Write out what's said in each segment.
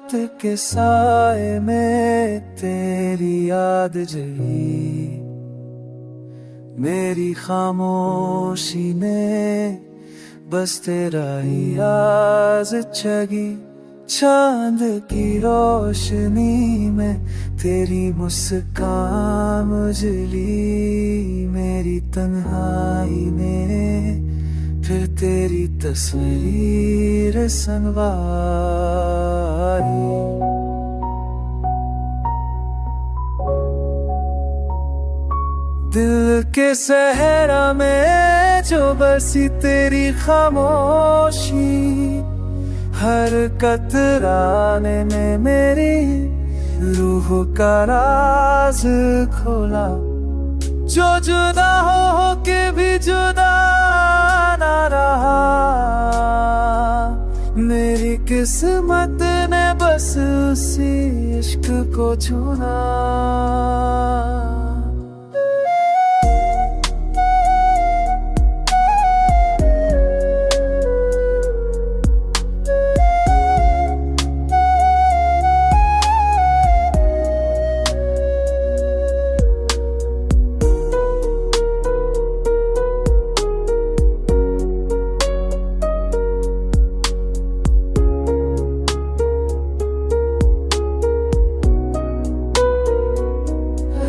रात के साए में तेरी याद जगी, मेरी खामोशी ने बस तेरा ही आवाज जगी। चांद की रोशनी में तेरी मुस्कान उजली, मेरी तन्हाई में फिर तेरी तस्वीर संवारी। दिल के सहरा में जो बसी तेरी खामोशी, हर कतराने ने मेरी रूह का राज खोला। जो जुदा हो के भी जुदा ना रहा, मेरी किस्मत ने बस उसी इश्क को चुना।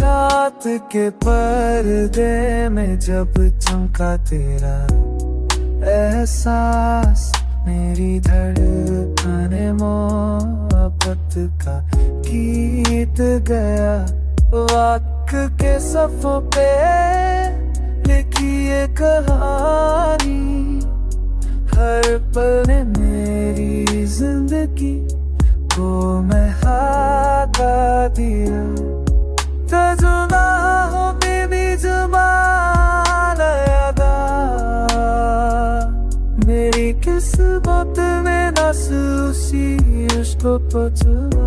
रात के पर्दे में जब चमका तेरा एहसास, मेरी धड़कने मोहब्बत का गीत गया। वक्त के सफ़ों पे लिखी ये कहानी, हर पल ने मेरी जिंदगी को महका दिया। जुदा हो भी जुबान अदा, मेरी किस्मत में नस उसी इश्क को चुना।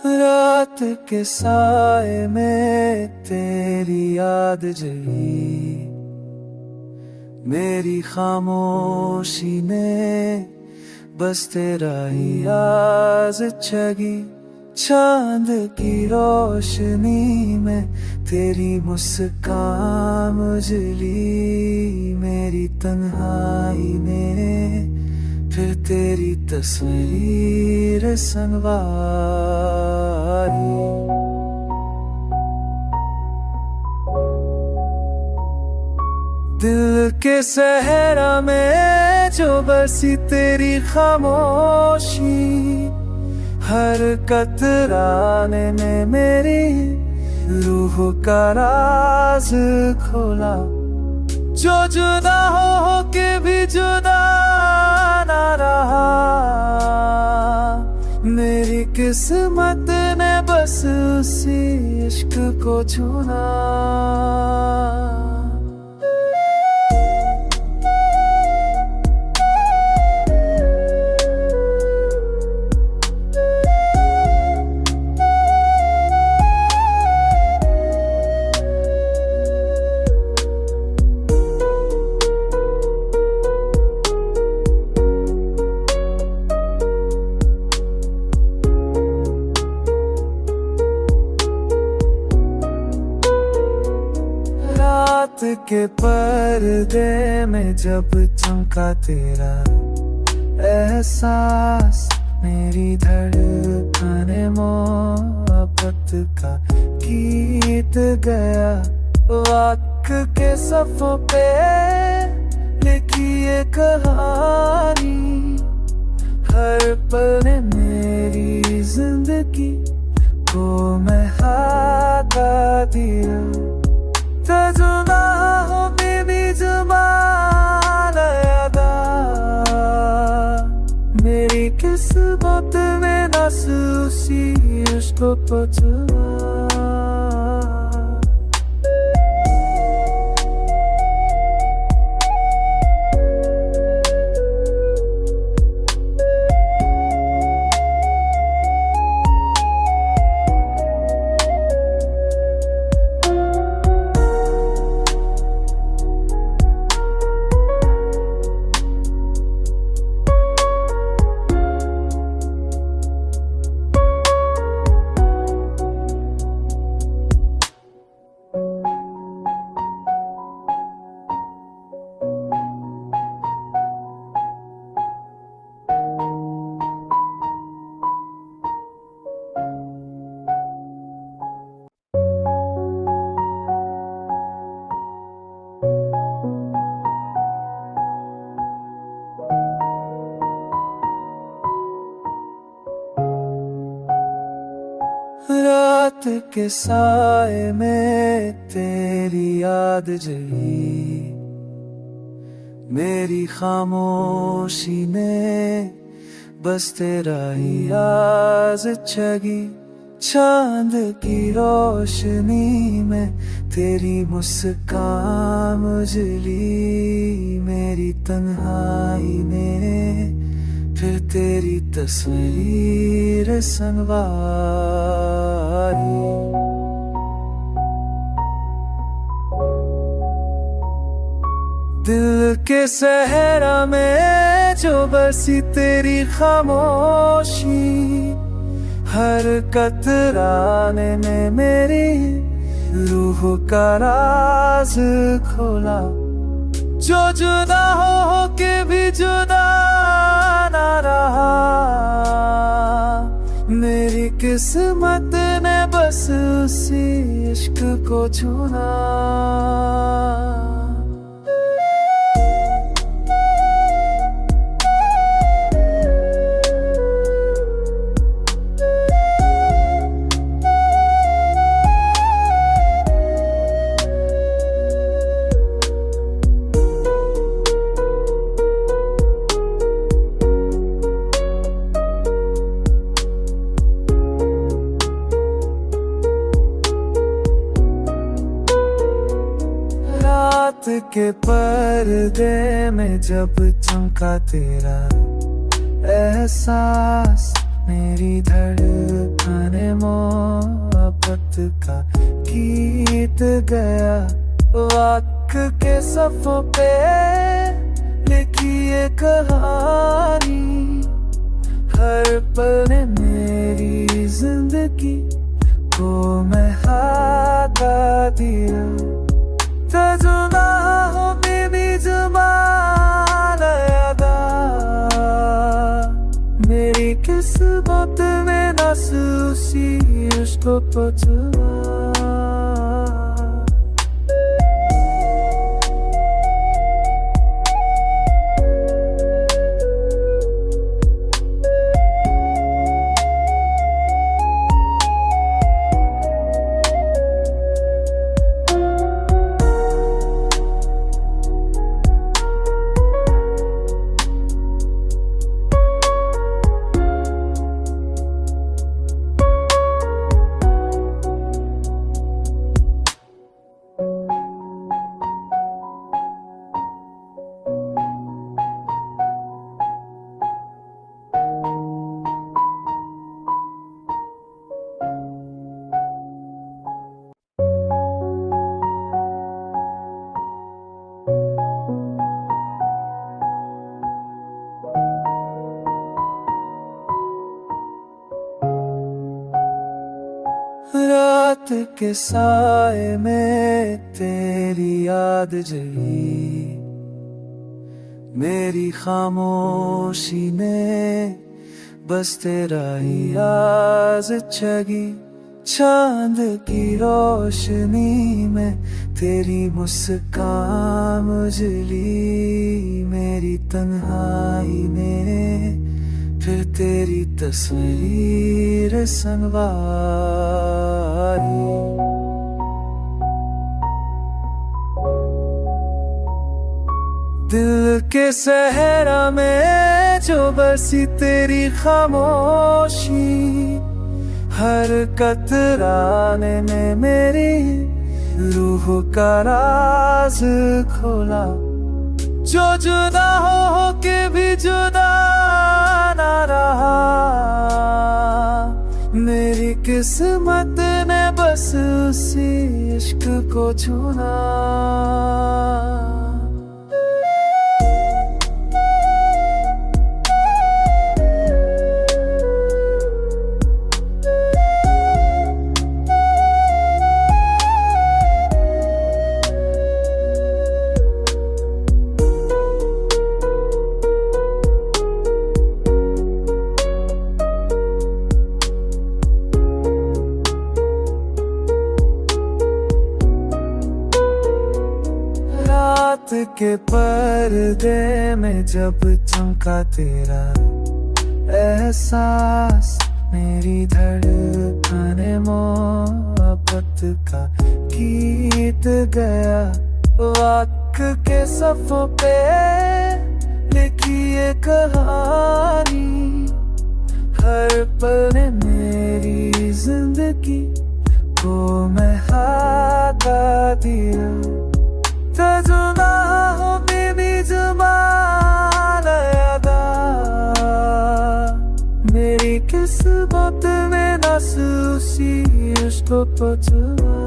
रात के साए में तेरी याद जगी, मेरी खामोशी ने बस तेरा ही आवाज जगी। चांद की रोशनी में तेरी मुस्कान उजली, मेरी तन्हाई में फिर तेरी तस्वीर संवारी। दिल के सहरा में जो बसी तेरी खामोशी, हर कतराने ने मेरी रूह का राज खोला। जो जुदा हो के भी जुदा ना रहा, मेरी किस्मत ने बस उसी इश्क को चुना। रात के पर्दे में जब चमका तेरा एहसास, मेरी धड़कने मोहब्बत का गीत गया। वक्त के सफ़ों पे लिखी ये कहानी, हर पल ने मेरी जिंदगी को महका दिया। तजुना हो बेबी ज़माना यादा, मेरी किस्मत में नस उसी इश्क को चुरा। रात के साए में तेरी याद जगी, मेरी खामोशी ने बस तेरा ही आवाज़ छगी। चांद की रोशनी में तेरी मुस्कान उजली, मेरी तन्हाई ने फिर तेरी तस्वीर संवारी। दिल के सहरा में जो बसी तेरी खामोशी, हर कतराने ने मेरी रूह का राज खोला। जो जुदा हो के भी जुदा ना रहा, मेरी किस्मत ने बस उसी इश्क को चुना। रात के पर्दे में जब चमका तेरा एहसास, मेरी धड़कने मोहब्बत का गीत गया। वक्त के सफ़ों पे लिखी ये कहानी, हर पल ने मेरी जिंदगी को महका दिया। तजुना हो बेबी ज़माना यादा, मेरी किस्मत में नस उसी इश्क को चुरा। रात के साए में तेरी याद जगी, मेरी खामोशी ने बस तेरा ही राज जगी चांद की रोशनी में तेरी मुस्कान उजली मेरी तन्हाई में फिर तेरी तस्वीर संवारी। दिल के सहरा में जो बसी तेरी खामोशी हर कतराने में मेरी रूह का राज खोला। जो जुदा हो के भी जुदा ना रहा मेरी किस्मत ने बस उसी इश्क को चुना। रात के पर्दे में जब चमका तेरा एहसास मेरी धड़कने मोहब्बत का गीत गया। वक्त के सफ़ों पे लिखी ये कहानी हर पल ने मेरी जिंदगी को महका दिया। जुदा हो बेबी जुबान अदा मेरी किस्मत में नस उसी इश्क को चुना।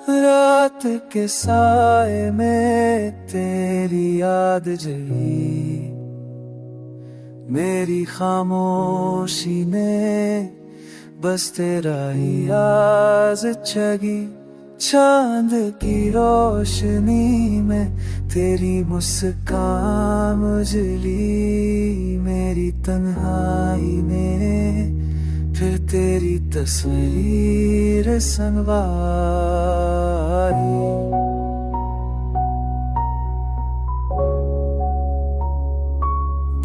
रात के साए में तेरी याद जगी मेरी खामोशी ने बस तेरा ही राज जगी। चांद की रोशनी में तेरी मुस्कान उजली मेरी तन्हाई में फिर तेरी तस्वीर संवारी।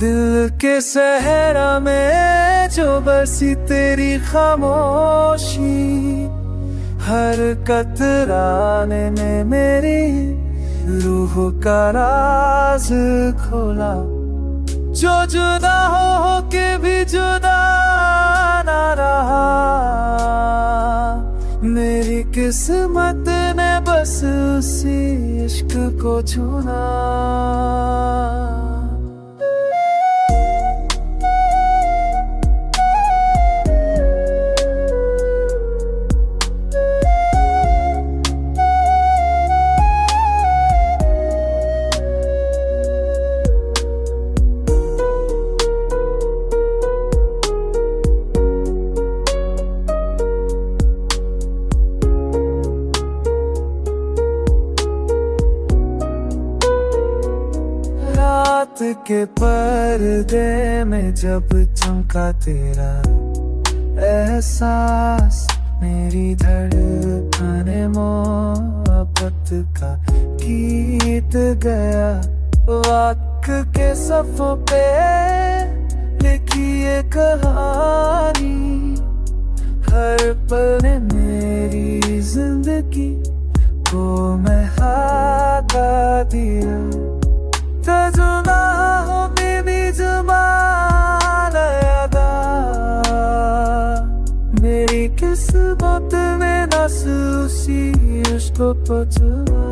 दिल के सहरा में जो बसी तेरी खामोशी हर कतराने में मेरी रूह का राज खोला। जो जुदा हो के भी जुदा ना रहा मेरी किस्मत ने बस उसी इश्क को चुना। रात के पर्दे में जब चमका तेरा एहसास मेरी धड़कने मोहब्बत का गीत गया। वक्त के सफ़ों पे लिखी ये कहानी हर पल ने मेरी जिंदगी को महका दिया। तजुना हो बेबी जुबान अदा, मेरी किस्मत में नस उसी इश्क पचवा।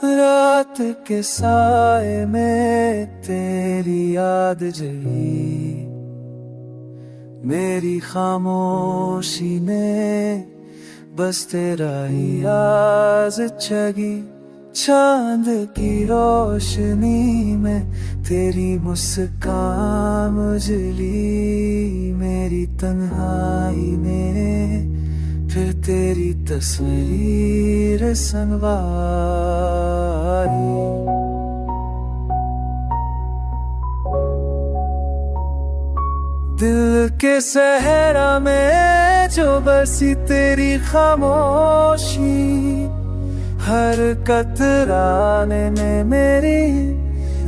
रात के साए में तेरी याद जगी, मेरी खामोशी में बस तेरा ही आवाज जगी। चांद की रोशनी में तेरी मुस्कान उजली, मेरी तन्हाई में फिर तेरी तस्वीर संवारी। दिल के सहरा में जो बसी तेरी खामोशी, हर कतराने में मेरी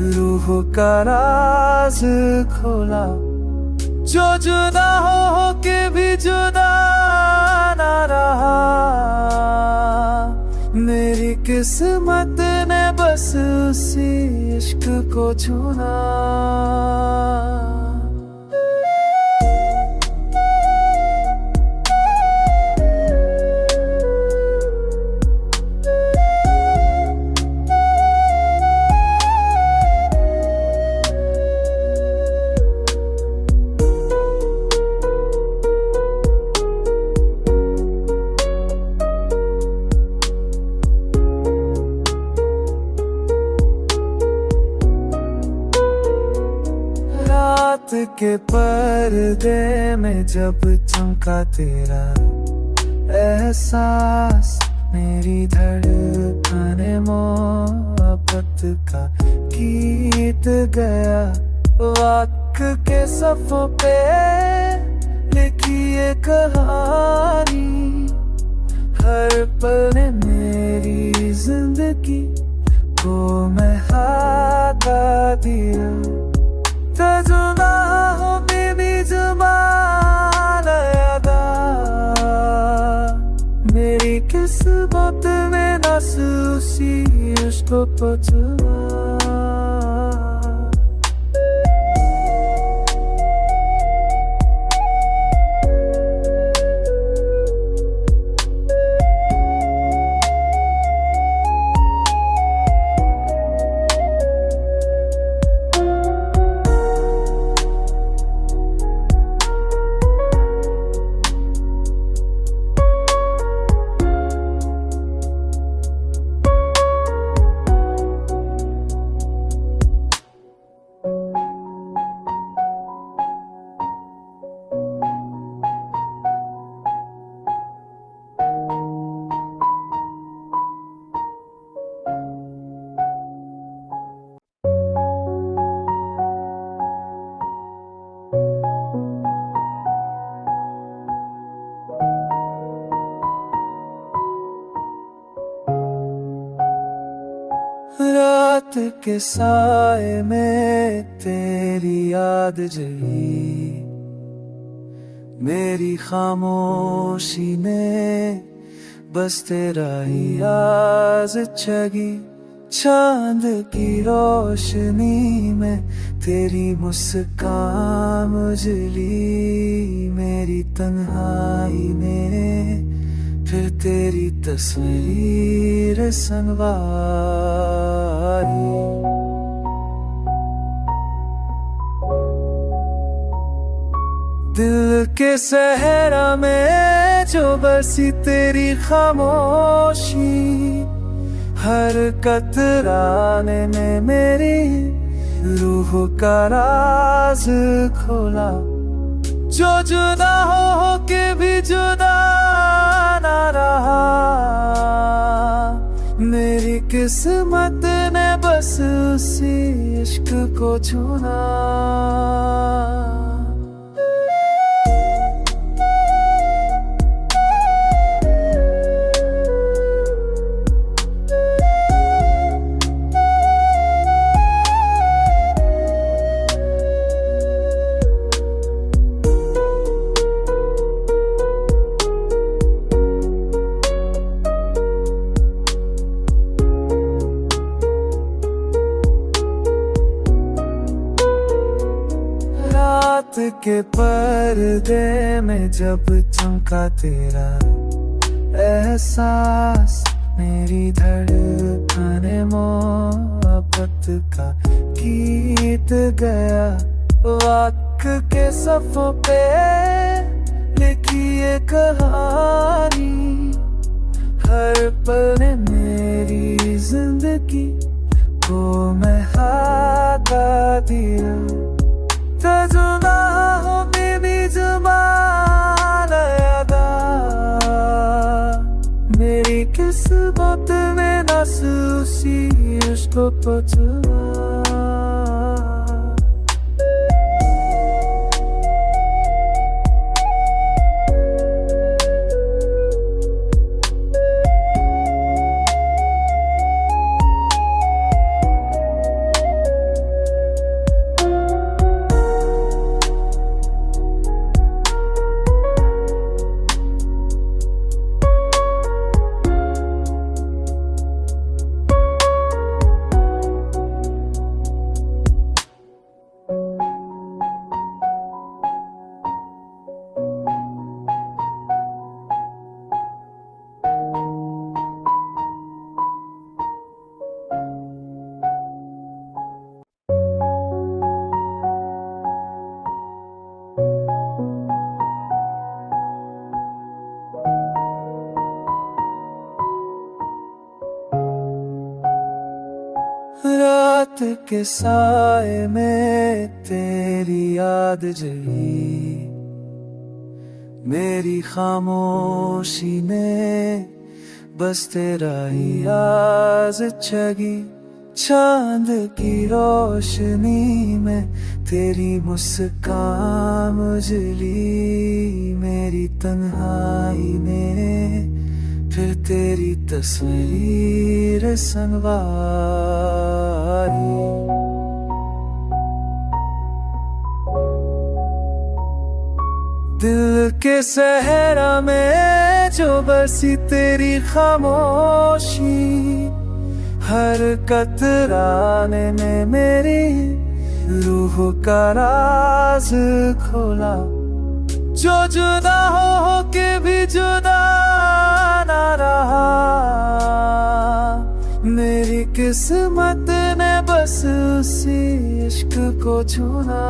रूह का राज खोला। जो जुदा हो के भी जुदा ना रहा, मेरी किस्मत ने बस उसी इश्क को चुना। रात के पर्दे में जब चमका तेरा एहसास, मेरी धड़कने मोहब्बत का गीत गया। वक्त के सफ़ों पे लिखी ये कहानी, हर पल ने मेरी जिंदगी को महका दिया। तजुना हो बेबी जुबान अदा, मेरी किस्मत में नस उसी इश्क पचवा। रात के साए में तेरी याद जगी, मेरी खामोशी में बस तेरा ही आवाज जगी। चांद की रोशनी में तेरी मुस्कान उजली, मेरी तन्हाई में फिर तेरी तस्वीर संवारी। दिल के सहरा में जो बसी तेरी खामोशी, हर कतराने ने मेरी रूह का राज खोला। जो जुदा हो के भी जुदा ना रहा, मेरी किस्मत ने बस उसी इश्क को चुना। रात के पर्दे में जब चमका तेरा एहसास, मेरी धड़कने मोहब्बत का गीत गया। वक्त के सफ़ों पे लिखी ये कहानी, हर पल ने मेरी जिंदगी को महका दिया। जुदा हो बेबी जुबान अदा, मेरी किस्मत में नस उसी इश्क को चुना। रात के साए में तेरी याद जगी, मेरी खामोशी में बस तेरा ही आवाज जगी। चांद की रोशनी में तेरी मुस्कान उजली, मेरी तन्हाई में फिर तेरी तस्वीर संवारी। दिल के सहरा में जो बसी तेरी खामोशी, हर कतराने ने मेरी रूह का राज खोला। जो जुदा हो के भी जुदा ना रहा, मेरी किस्मत ने बस उसी इश्क को चुना।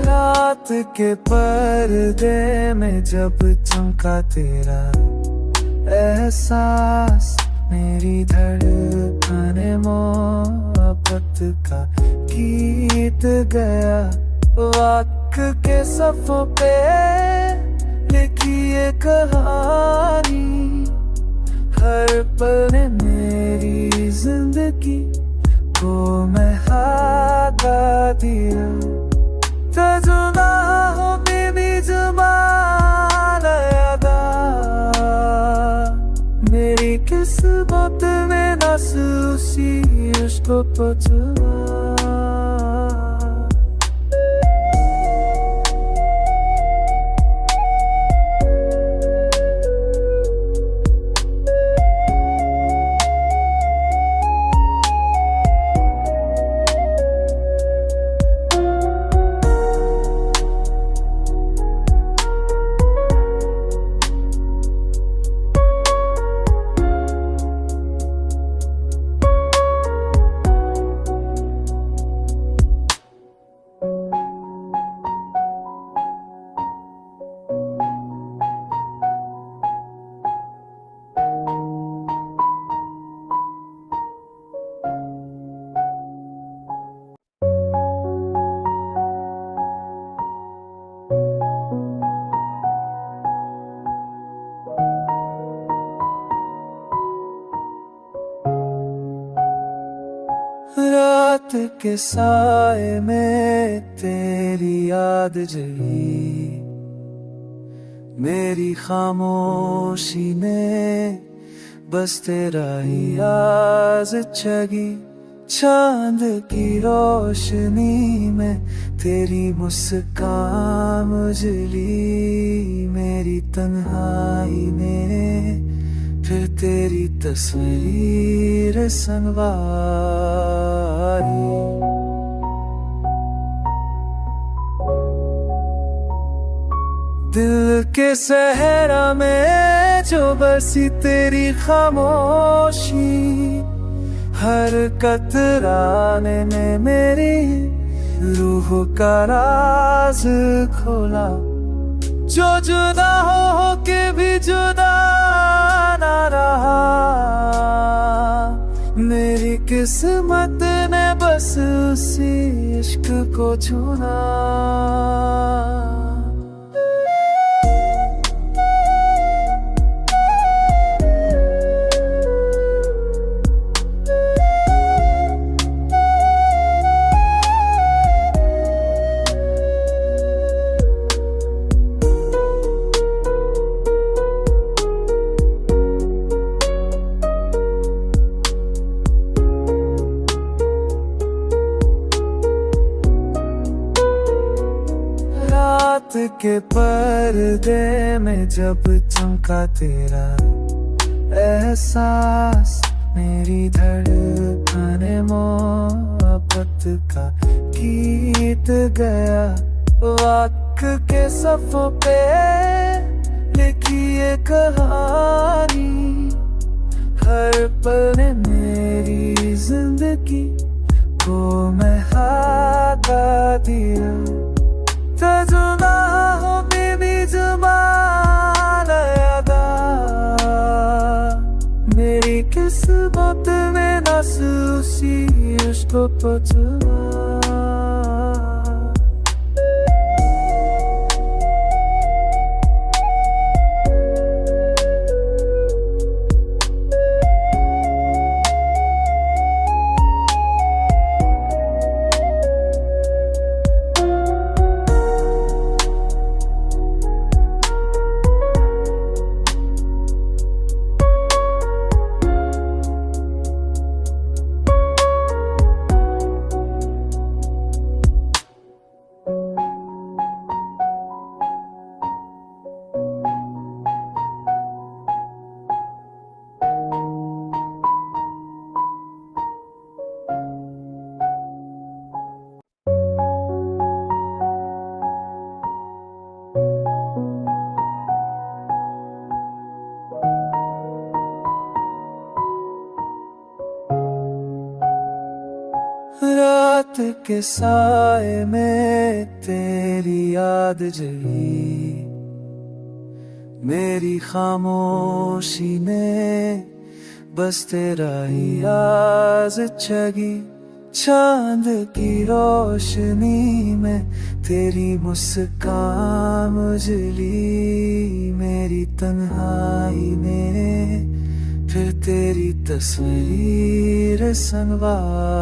रात के पर्दे में जब चमका तेरा एहसास, मेरी धड़कने मोहब्बत का गीत गया। वक्त के सफ़ों पे लिखी ये कहानी, हर पल ने मेरी जिंदगी को महका दिया। जुदा हो बेबी जुबान अदा, किस्मत में नस उसी इश्क को पचवा। रात के साए में तेरी याद जगी, मेरी खामोशी ने बस तेरा ही आवाज जगी। चांद की रोशनी में तेरी मुस्कान उजली, मेरी तन्हाई में फिर तेरी तस्वीर संवारी। दिल के सहरा में जो बसी तेरी खामोशी, हर कतराने में मेरी रूह का राज खोला। जो जुदा हो के भी जुदा ना रहा, मेरी किस्मत ने बस उसी इश्क को चुना। रात के पर्दे में जब चमका तेरा एहसास, मेरी धड़कने मोहब्बत का गीत गया। वक्त के सफ़ों पे लिखी ये कहानी, हर पल ने मेरी जिंदगी को महका दिया। जुदा हो बेबी जुबान अदा, मेरी किस्मत में नस उसी इश्क को पचवा। रात के साए में तेरी याद जगी, मेरी खामोशी ने बस तेरा ही आवाज जगी। चांद की रोशनी में तेरी मुस्कान उजली, मेरी तन्हाई ने फिर तेरी तस्वीर संवारी।